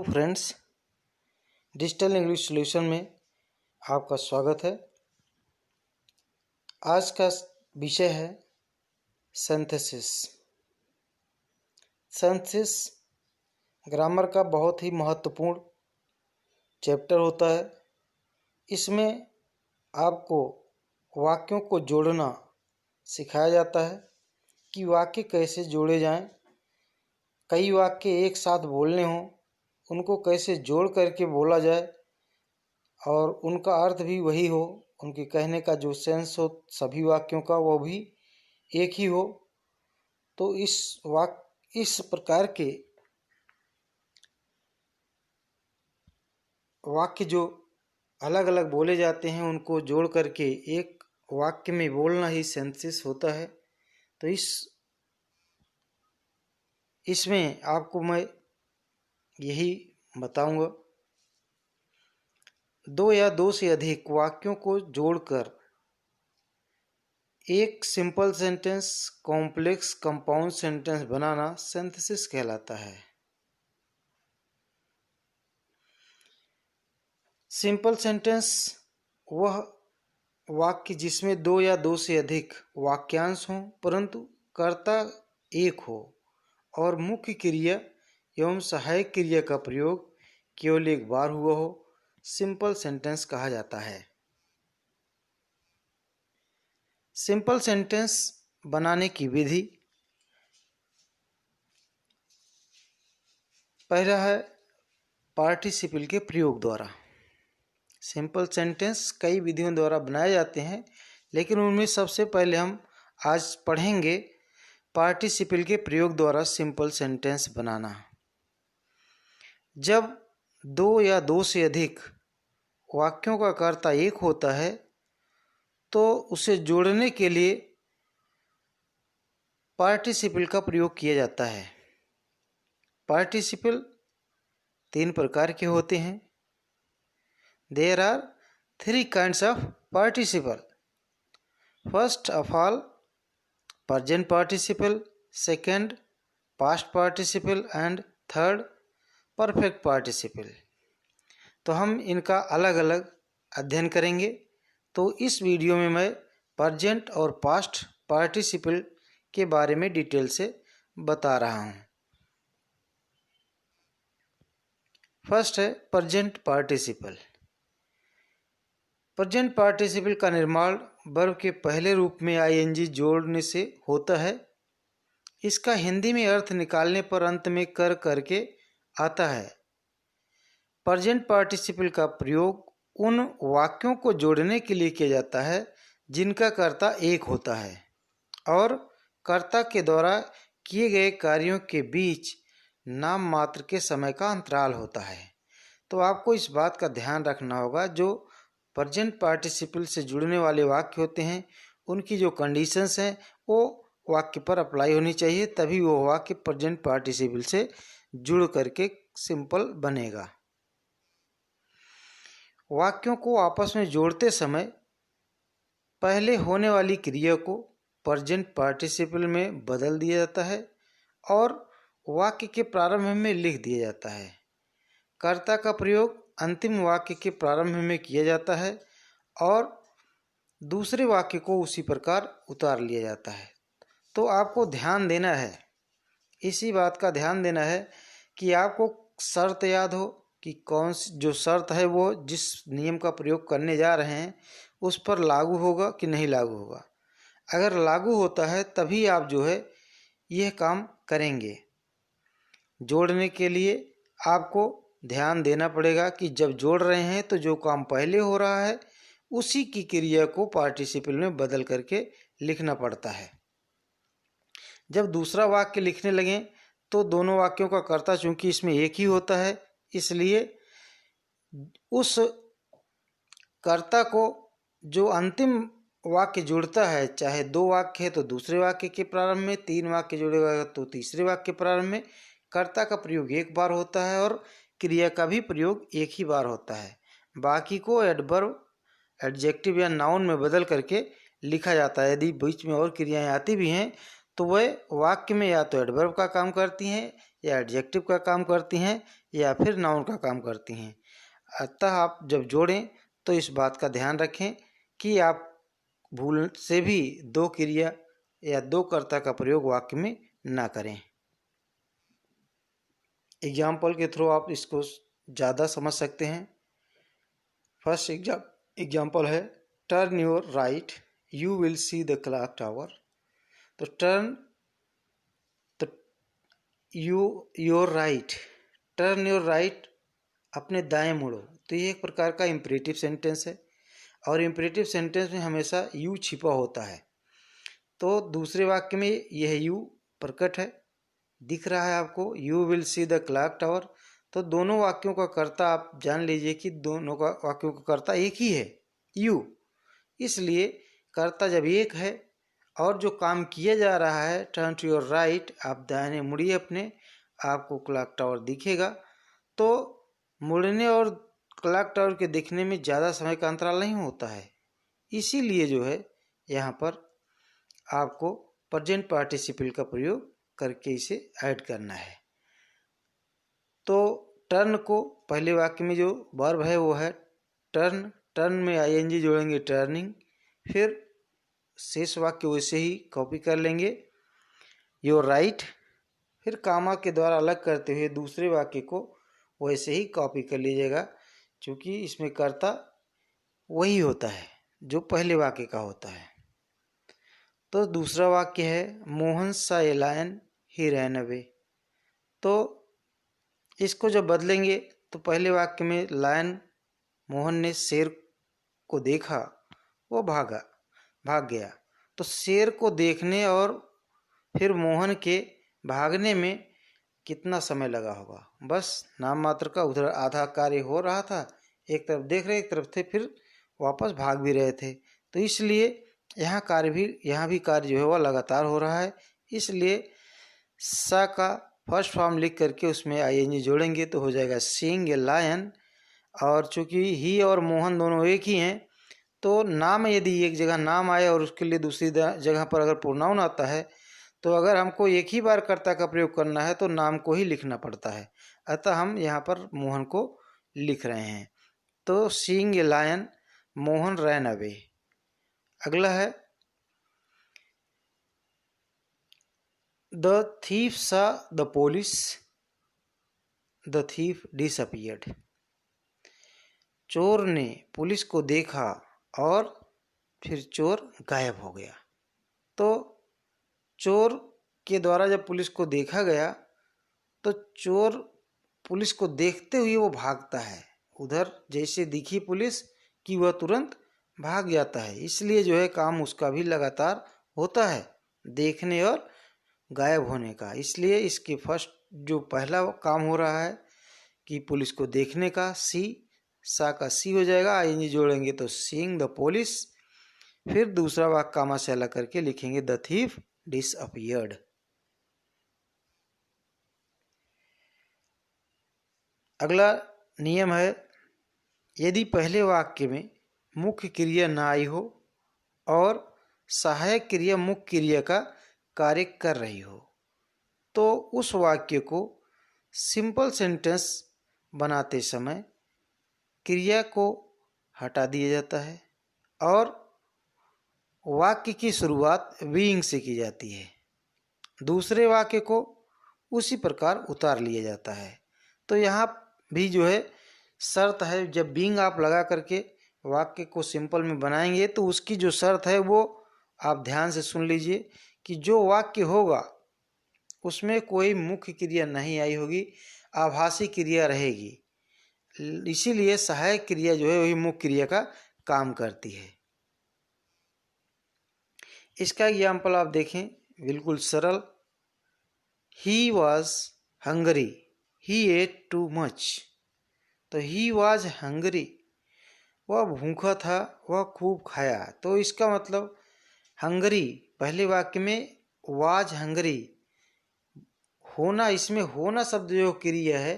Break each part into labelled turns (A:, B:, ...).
A: Friends, digital English solution में आपका स्वागत है। आज का विषय है सिंथेसिस। सिंथेसिस ग्रामर का बहुत ही महत्वपूर्ण चैप्टर होता है। इसमें आपको वाक्यों को जोड़ना सिखाया जाता है कि वाक्य कैसे जोड़े जाएं। कई वाक्य एक साथ बोलने हों, उनको कैसे जोड़ करके बोला जाए और उनका अर्थ भी वही हो, उनके कहने का जो सेंस हो सभी वाक्यों का वो भी एक ही हो। तो इस प्रकार के वाक्य जो अलग अलग बोले जाते हैं उनको जोड़ करके एक वाक्य में बोलना ही सिंथेसिस होता है। तो इसमें आपको मैं यही बताऊंगा। दो या दो से अधिक वाक्यों को जोड़कर एक simple sentence, complex compound sentence बनाना सिंथेसिस कहलाता है। सिंपल सेंटेंस वह वाक्य जिसमें दो या दो से अधिक वाक्यांश हों परंतु कर्ता एक हो और मुख्य क्रिया एवं सहायक क्रिया का प्रयोग केवल एक बार हुआ हो, सिंपल सेंटेंस कहा जाता है। सिंपल सेंटेंस बनाने की विधि, पहला है पार्टिसिपल के प्रयोग द्वारा। सिंपल सेंटेंस कई विधियों द्वारा बनाए जाते हैं, लेकिन उनमें सबसे पहले हम आज पढ़ेंगे पार्टिसिपल के प्रयोग द्वारा सिंपल सेंटेंस बनाना। जब दो या दो से अधिक वाक्यों का कर्ता एक होता है तो उसे जोड़ने के लिए पार्टिसिपल का प्रयोग किया जाता है। पार्टिसिपल तीन प्रकार के होते हैं। There are three kinds of participle. First of all present participle, second past participle and third perfect participle. तो हम इनका अलग अलग अध्ययन करेंगे। तो इस वीडियो में मैं प्रेजेंट और पास्ट पार्टिसिपल के बारे में डिटेल से बता रहा हूँ। फर्स्ट है प्रेजेंट पार्टिसिपल। प्रेजेंट पार्टिसिपल का निर्माण वर्ब के पहले रूप में आईएनजी जोड़ने से होता है। इसका हिंदी में अर्थ निकालने पर अंत में कर करके आता है। प्रेजेंट पार्टिसिपल का प्रयोग उन वाक्यों को जोड़ने के लिए किया जाता है जिनका कर्ता एक होता है और कर्ता के द्वारा किए गए कार्यों के बीच नाम मात्र के समय का अंतराल होता है। तो आपको इस बात का ध्यान रखना होगा, जो प्रेजेंट पार्टिसिपल से जुड़ने वाले वाक्य होते हैं उनकी जो कंडीशंस हैं वो वाक्य पर अप्लाई होनी चाहिए, तभी वो वाक्य प्रेजेंट पार्टिसिपल से जुड़ करके सिंपल बनेगा। वाक्यों को आपस में जोड़ते समय पहले होने वाली क्रिया को प्रेजेंट पार्टिसिपल में बदल दिया जाता है और वाक्य के प्रारंभ में लिख दिया जाता है। कर्ता का प्रयोग अंतिम वाक्य के प्रारंभ में किया जाता है और दूसरे वाक्य को उसी प्रकार उतार लिया जाता है। तो आपको ध्यान देना है, इसी बात का ध्यान देना है कि आपको शर्त याद हो कि कौन सी जो शर्त है वो जिस नियम का प्रयोग करने जा रहे हैं उस पर लागू होगा कि नहीं लागू होगा। अगर लागू होता है तभी आप जो है यह काम करेंगे। जोड़ने के लिए आपको ध्यान देना पड़ेगा कि जब जोड़ रहे हैं तो जो काम पहले हो रहा है उसी की क्रिया को पार्टिसिपल में बदल करके लिखना पड़ता है। जब दूसरा वाक्य लिखने लगें तो दोनों वाक्यों का कर्ता चूंकि इसमें एक ही होता है, इसलिए उस कर्ता को जो अंतिम वाक्य जुड़ता है, चाहे दो वाक्य है तो दूसरे वाक्य के प्रारंभ में, तीन वाक्य जुड़ेगा तो तीसरे वाक्य के प्रारंभ में कर्ता का प्रयोग एक बार होता है और क्रिया का भी प्रयोग एक ही बार होता है। बाकी को एडवर्ब, एडजेक्टिव या नाउन में बदल करके लिखा जाता है। यदि बीच में और क्रियाएं आती भी हैं तो वह वाक्य में या तो एडवर्ब का काम करती हैं या एडजेक्टिव का काम करती हैं या फिर नाउन का काम करती हैं। अतः आप जब जोड़ें तो इस बात का ध्यान रखें कि आप भूल से भी दो क्रिया या दो कर्ता का प्रयोग वाक्य में ना करें। एग्जाम्पल के थ्रू आप इसको ज़्यादा समझ सकते हैं। फर्स्ट एग्जाम्पल है turn your right you will see the clock tower. तो टर्न तो योर राइट अपने दाएं मुड़ो, तो ये एक प्रकार का इम्परेटिव सेंटेंस है और इम्परेटिव सेंटेंस में हमेशा यू छिपा होता है। तो दूसरे वाक्य में यह यू प्रकट है, दिख रहा है आपको, you will see the clock tower. तो दोनों वाक्यों का कर्ता आप जान लीजिए कि दोनों का वाक्यों का कर्ता एक ही है, यू। इसलिए कर्ता जब एक है और जो काम किया जा रहा है टर्न टू योर राइट, आप दाहिने मुड़िए अपने, आपको क्लॉक टावर दिखेगा। तो मुड़ने और क्लॉक टावर के दिखने में ज़्यादा समय का अंतराल नहीं होता है, इसीलिए जो है यहाँ पर आपको प्रेजेंट पार्टिसिपल का प्रयोग करके इसे ऐड करना है। तो टर्न को पहले वाक्य में जो वर्ब है वो है टर्न, टर्न में आईएनजी जोड़ेंगे टर्निंग, फिर शेष वाक्य वैसे ही कॉपी कर लेंगे योर राइट, फिर कामा के द्वारा अलग करते हुए दूसरे वाक्य को वैसे ही कॉपी कर लीजिएगा, क्योंकि इसमें कर्ता वही होता है जो पहले वाक्य का होता है। तो दूसरा वाक्य है मोहन सा a lion he ran away. तो इसको जब बदलेंगे तो पहले वाक्य में लायन, मोहन ने शेर को देखा, वो भाग गया। तो शेर को देखने और फिर मोहन के भागने में कितना समय लगा होगा? बस नाम मात्र का, उधर आधा कार्य हो रहा था, एक तरफ देख रहे एक तरफ थे, फिर वापस भाग भी रहे थे। तो इसलिए यहाँ भी कार्य जो है वह लगातार हो रहा है। इसलिए सा का फर्स्ट फॉर्म लिख करके उसमें आईएनजी जोड़ेंगे तो हो जाएगा सीइंग ए लायन। और चूंकि ही और मोहन दोनों एक ही हैं, तो नाम यदि एक जगह नाम आए और उसके लिए दूसरी जगह पर अगर प्रोनाउन आता है, तो अगर हमको एक ही बार कर्ता का प्रयोग करना है तो नाम को ही लिखना पड़ता है। अतः हम यहाँ पर मोहन को लिख रहे हैं। तो seeing a lion Mohan ran away. अगला है the thief saw the police, the thief disappeared. चोर ने पुलिस को देखा और फिर चोर गायब हो गया। तो चोर के द्वारा जब पुलिस को देखा गया तो चोर पुलिस को देखते हुए वो भागता है, उधर जैसे दिखी पुलिस कि वह तुरंत भाग जाता है। इसलिए जो है काम उसका भी लगातार होता है, देखने और गायब होने का। इसलिए इसके फर्स्ट जो पहला काम हो रहा है कि पुलिस को देखने का, सा का सी हो जाएगा, आईएनजी जोड़ेंगे तो सीइंग द पुलिस। फिर दूसरा वाक्य कामा से अलग करके लिखेंगे द थीफ डिसअपियर्ड। अगला नियम है यदि पहले वाक्य में मुख्य क्रिया ना आई हो और सहायक क्रिया मुख्य क्रिया का कार्य कर रही हो, तो उस वाक्य को सिंपल सेंटेंस बनाते समय क्रिया को हटा दिया जाता है और वाक्य की शुरुआत बीइंग से की जाती है। दूसरे वाक्य को उसी प्रकार उतार लिया जाता है। तो यहाँ भी जो है शर्त है, जब बीइंग आप लगा करके वाक्य को सिंपल में बनाएंगे तो उसकी जो शर्त है वो आप ध्यान से सुन लीजिए कि जो वाक्य होगा उसमें कोई मुख्य क्रिया नहीं आई होगी, आभासी क्रिया रहेगी। इसीलिए सहायक क्रिया जो है वही मुख्य क्रिया का काम करती है। इसका एग्जाम्पल आप देखें, बिल्कुल सरल। He was hungry he ate too much. तो ही वॉज हंगरी, वह भूखा था, वह खूब खाया। तो इसका मतलब हंगरी पहले वाक्य में वाज हंगरी, होना, इसमें होना शब्द जो क्रिया है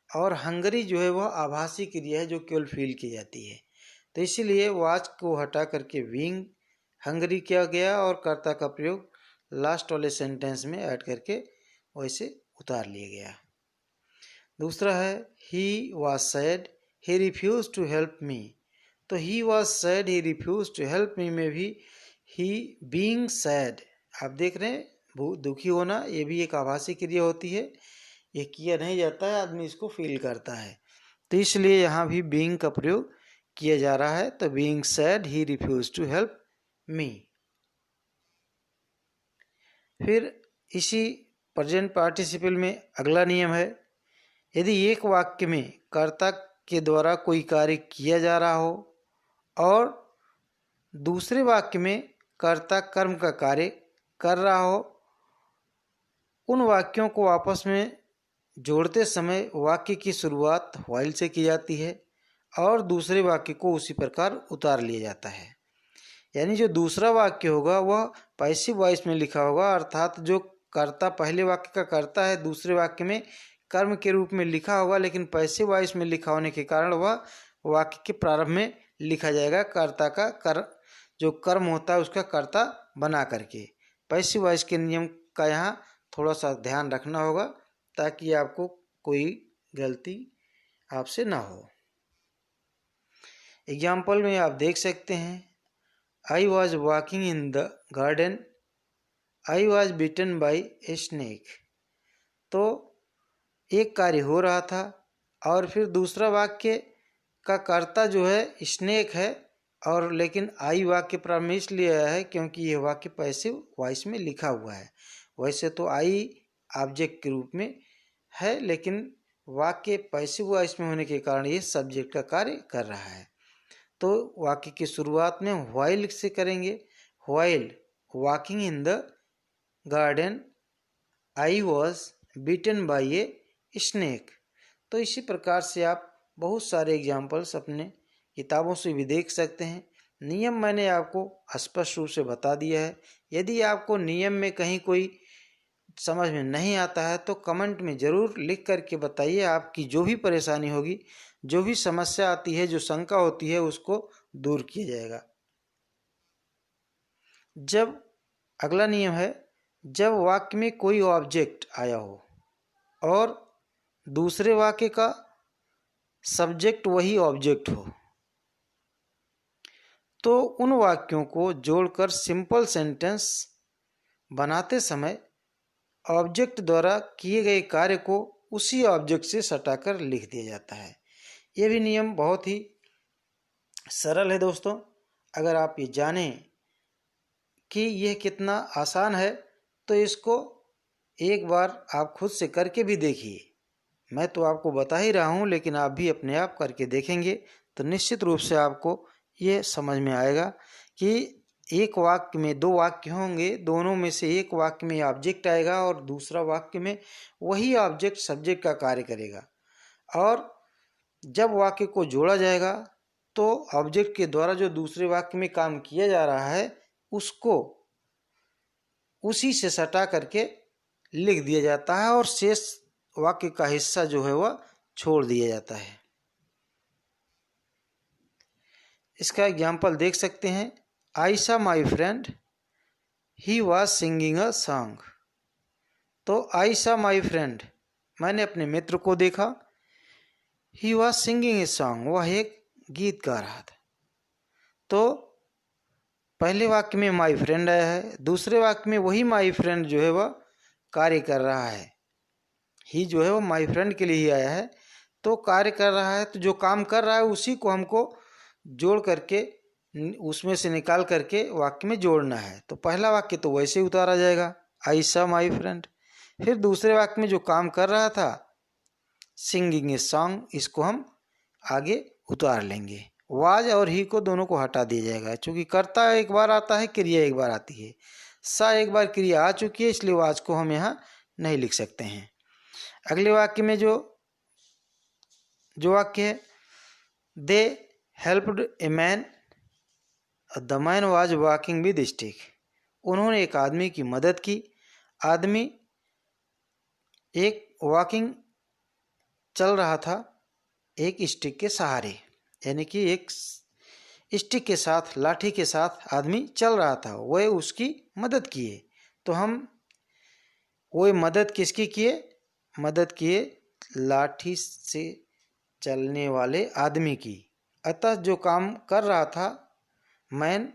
A: और हंगरी जो है वह आभासी क्रिया है जो केवल फील की जाती है। तो इसीलिए वाज को हटा करके बीइंग हंगरी किया गया और कर्ता का प्रयोग लास्ट वाले सेंटेंस में ऐड करके वैसे उतार लिया गया। दूसरा है he was sad he refuse to help me. तो he was sad he refuse to help me में भी ही बीइंग सैड, आप देख रहे हैं दुखी होना, ये भी एक आभासी क्रिया होती है, ये किया नहीं जाता है, आदमी इसको फील करता है, तो इसलिए यहाँ भी बीइंग का प्रयोग किया जा रहा है। तो being sad he refuse to help me. फिर इसी प्रेजेंट पार्टिसिपल में अगला नियम है, यदि एक वाक्य में कर्ता के द्वारा कोई कार्य किया जा रहा हो और दूसरे वाक्य में कर्ता कर्म का कार्य कर रहा हो, उन वाक्यों को आपस में जोड़ते समय वाक्य की शुरुआत व्हाइल से की जाती है और दूसरे वाक्य को उसी प्रकार उतार लिया जाता है। यानी जो दूसरा वाक्य होगा वह पैसिव वॉइस में लिखा होगा, अर्थात जो कर्ता पहले वाक्य का कर्ता है दूसरे वाक्य में कर्म के रूप में लिखा होगा, लेकिन पैसिव वॉइस में लिखा होने के कारण वह वाक्य के प्रारंभ में लिखा जाएगा कर्ता का जो कर्म होता है उसका कर्ता बना करके। पैसिव वॉइस के नियम का यहाँ थोड़ा सा ध्यान रखना होगा ताकि आपको कोई गलती आपसे ना हो। एग्जाम्पल में आप देख सकते हैं, I was walking in the garden I was bitten by a snake. तो एक कार्य हो रहा था और फिर दूसरा वाक्य का कर्ता जो है स्नेक है, और लेकिन आई वाक्य प्रारंभ इसलिए आया है क्योंकि यह वाक्य पैसिव वॉइस में लिखा हुआ है। वैसे तो आई ऑब्जेक्ट के रूप में है, लेकिन वाक्य पैसिव वॉइस में होने के कारण ये सब्जेक्ट का कार्य कर रहा है। तो वाक्य की शुरुआत में व्हाइल से करेंगे, while walking in the garden I was beaten by a snake. तो इसी प्रकार से आप बहुत सारे एग्जाम्पल्स अपने किताबों से भी देख सकते हैं। नियम मैंने आपको स्पष्ट रूप से बता दिया है। यदि आपको नियम में कहीं कोई समझ में नहीं आता है तो कमेंट में ज़रूर लिख करके बताइए। आपकी जो भी परेशानी होगी, जो भी समस्या आती है, जो शंका होती है, उसको दूर किया जाएगा। जब अगला नियम है, जब वाक्य में कोई ऑब्जेक्ट आया हो और दूसरे वाक्य का सब्जेक्ट वही ऑब्जेक्ट हो, तो उन वाक्यों को जोड़कर सिंपल सेंटेंस बनाते समय ऑब्जेक्ट द्वारा किए गए कार्य को उसी ऑब्जेक्ट से सटाकर लिख दिया जाता है। ये भी नियम बहुत ही सरल है दोस्तों। अगर आप ये जानें कि यह कितना आसान है तो इसको एक बार आप खुद से करके भी देखिए। मैं तो आपको बता ही रहा हूँ, लेकिन आप भी अपने आप करके देखेंगे तो निश्चित रूप से आपको ये समझ में आएगा कि एक वाक्य में दो वाक्य होंगे, दोनों में से एक वाक्य में ऑब्जेक्ट आएगा और दूसरा वाक्य में वही ऑब्जेक्ट सब्जेक्ट का कार्य करेगा, और जब वाक्य को जोड़ा जाएगा तो ऑब्जेक्ट के द्वारा जो दूसरे वाक्य में काम किया जा रहा है उसको उसी से सटा करके लिख दिया जाता है और शेष वाक्य का हिस्सा जो है वह छोड़ दिया जाता है। इसका एग्जाम्पल देख सकते हैं, आई सा my friend he was singing a song. तो आई सा माई फ्रेंड, मैंने अपने मित्र को देखा, he was singing a song, वह एक गीत गा रहा था। तो पहले वाक्य में माई फ्रेंड आया है, दूसरे वाक्य में वही माई फ्रेंड जो है वह कार्य कर रहा है। ही जो है वो माई फ्रेंड के लिए ही आया है, तो कार्य कर रहा है, तो जो काम कर रहा है उसी को हमको जोड़ करके उसमें से निकाल करके वाक्य में जोड़ना है। तो पहला वाक्य तो वैसे ही उतारा जाएगा, आई सा माई फ्रेंड। फिर दूसरे वाक्य में जो काम कर रहा था सिंगिंग ए सॉन्ग, इसको हम आगे उतार लेंगे। वाज और ही को दोनों को हटा दिया जाएगा, क्योंकि कर्ता एक बार आता है, क्रिया एक बार आती है। सा एक बार क्रिया आ चुकी है, इसलिए वाज को हम यहाँ नहीं लिख सकते हैं। अगले वाक्य में जो वाक्य है, दे helped a man the man was walking with stick. उन्होंने एक आदमी की मदद की, आदमी एक वॉकिंग चल रहा था एक स्टिक के सहारे, यानी कि एक स्टिक के साथ, लाठी के साथ आदमी चल रहा था, वह उसकी मदद किए। तो हम वो मदद किसकी किए, मदद किए लाठी से चलने वाले आदमी की। अतः जो काम कर रहा था मैन,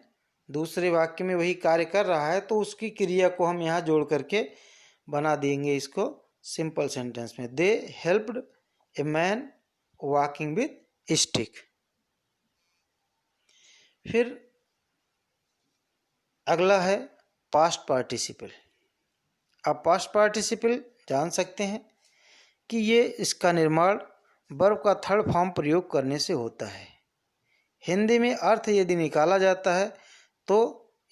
A: दूसरे वाक्य में वही कार्य कर रहा है, तो उसकी क्रिया को हम यहाँ जोड़ करके बना देंगे इसको सिंपल सेंटेंस में। दे helped a man walking with stick. फिर अगला है पास्ट पार्टिसिपल। अब पास्ट पार्टिसिपल जान सकते हैं कि ये इसका निर्माण वर्ब का थर्ड फॉर्म प्रयोग करने से होता है। हिंदी में अर्थ यदि निकाला जाता है तो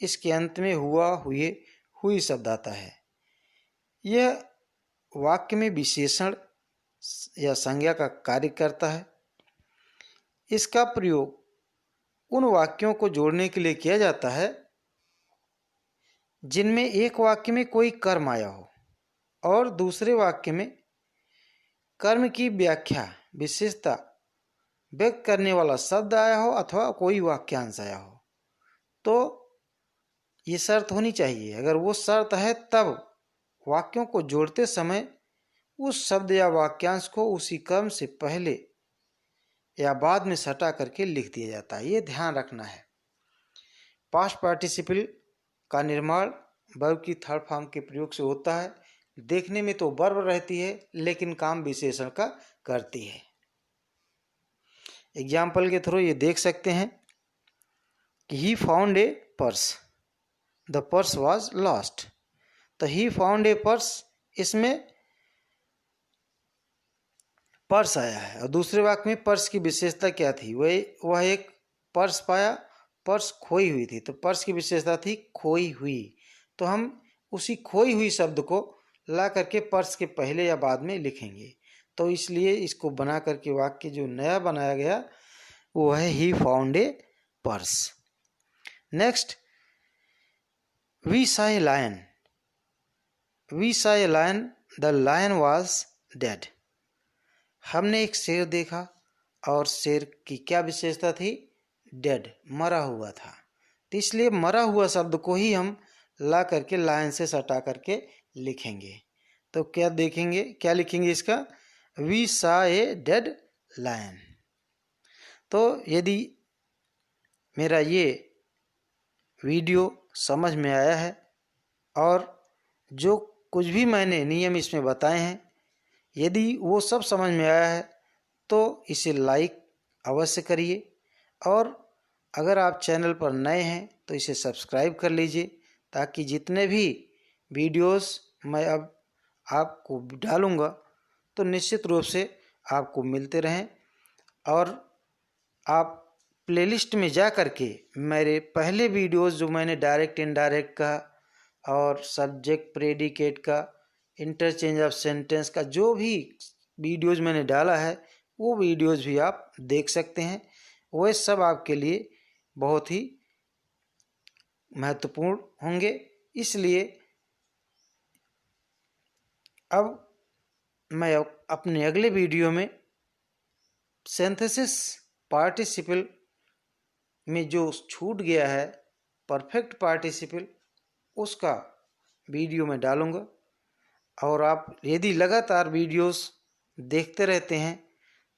A: इसके अंत में हुआ, हुए, हुई शब्द आता है। यह वाक्य में विशेषण या संज्ञा का कार्य करता है। इसका प्रयोग उन वाक्यों को जोड़ने के लिए किया जाता है जिनमें एक वाक्य में कोई कर्म आया हो और दूसरे वाक्य में कर्म की व्याख्या, विशेषता व्यक्त करने वाला शब्द आया हो अथवा कोई वाक्यांश आया हो। तो ये शर्त होनी चाहिए। अगर वो शर्त है तब वाक्यों को जोड़ते समय उस शब्द या वाक्यांश को उसी कर्म से पहले या बाद में सटा करके लिख दिया जाता है। ये ध्यान रखना है। पास्ट पार्टिसिपल का निर्माण वर्ब की थर्ड फॉर्म के प्रयोग से होता है। देखने में तो वर्ब रहती है लेकिन काम विशेषण का करती है। एग्जाम्पल के थ्रू ये देख सकते हैं कि ही found a purse, the purse was lost. तो ही फाउंड ए पर्स, इसमें पर्स आया है और दूसरे वाक्य में पर्स की विशेषता क्या थी? वह एक पर्स पाया, पर्स खोई हुई थी, तो पर्स की विशेषता थी खोई हुई। तो हम उसी खोई हुई शब्द को ला करके पर्स के पहले या बाद में लिखेंगे। तो इसलिए इसको बना करके वाक्य जो नया बनाया गया वो है he found a purse. Next, we saw a lion. We saw a lion, the lion was dead. हमने एक शेर देखा और शेर की क्या विशेषता थी? डेड, मरा हुआ था। तो इसलिए मरा हुआ शब्द को ही हम ला करके लायन से सटा करके लिखेंगे। तो क्या देखेंगे, क्या लिखेंगे इसका? We saw a dead lion. तो यदि मेरा ये वीडियो समझ में आया है और जो कुछ भी मैंने नियम इसमें बताए हैं यदि वो सब समझ में आया है तो इसे लाइक अवश्य करिए और अगर आप चैनल पर नए हैं तो इसे सब्सक्राइब कर लीजिए ताकि जितने भी वीडियोस मैं अब आपको डालूँगा तो निश्चित रूप से आपको मिलते रहें। और आप प्लेलिस्ट में जा कर के मेरे पहले वीडियोस जो मैंने डायरेक्ट इनडायरेक्ट का और सब्जेक्ट प्रेडिकेट का, इंटरचेंज ऑफ सेंटेंस का जो भी वीडियोस मैंने डाला है वो वीडियोस भी आप देख सकते हैं। वो सब आपके लिए बहुत ही महत्वपूर्ण होंगे। इसलिए अब मैं अपने अगले वीडियो में सिंथेसिस पार्टिसिपल में जो छूट गया है परफेक्ट पार्टिसिपल उसका वीडियो में डालूँगा। और आप यदि लगातार वीडियोस देखते रहते हैं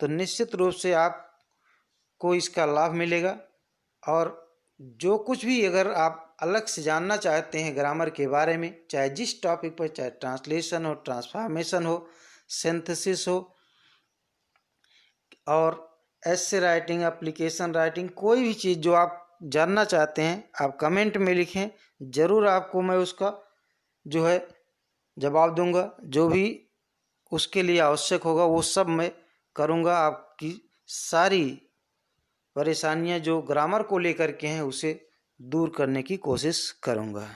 A: तो निश्चित रूप से आपको इसका लाभ मिलेगा। और जो कुछ भी अगर आप अलग से जानना चाहते हैं ग्रामर के बारे में, चाहे जिस टॉपिक पर, चाहे ट्रांसलेशन हो, ट्रांसफॉर्मेशन हो, सिंथेसिस हो और एसे राइटिंग, एप्लीकेशन राइटिंग, कोई भी चीज़ जो आप जानना चाहते हैं आप कमेंट में लिखें, ज़रूर आपको मैं उसका जो है जवाब दूंगा। जो भी उसके लिए आवश्यक होगा वो सब मैं करूंगा। आपकी सारी परेशानियां जो ग्रामर को लेकर के हैं उसे दूर करने की कोशिश करूंगा।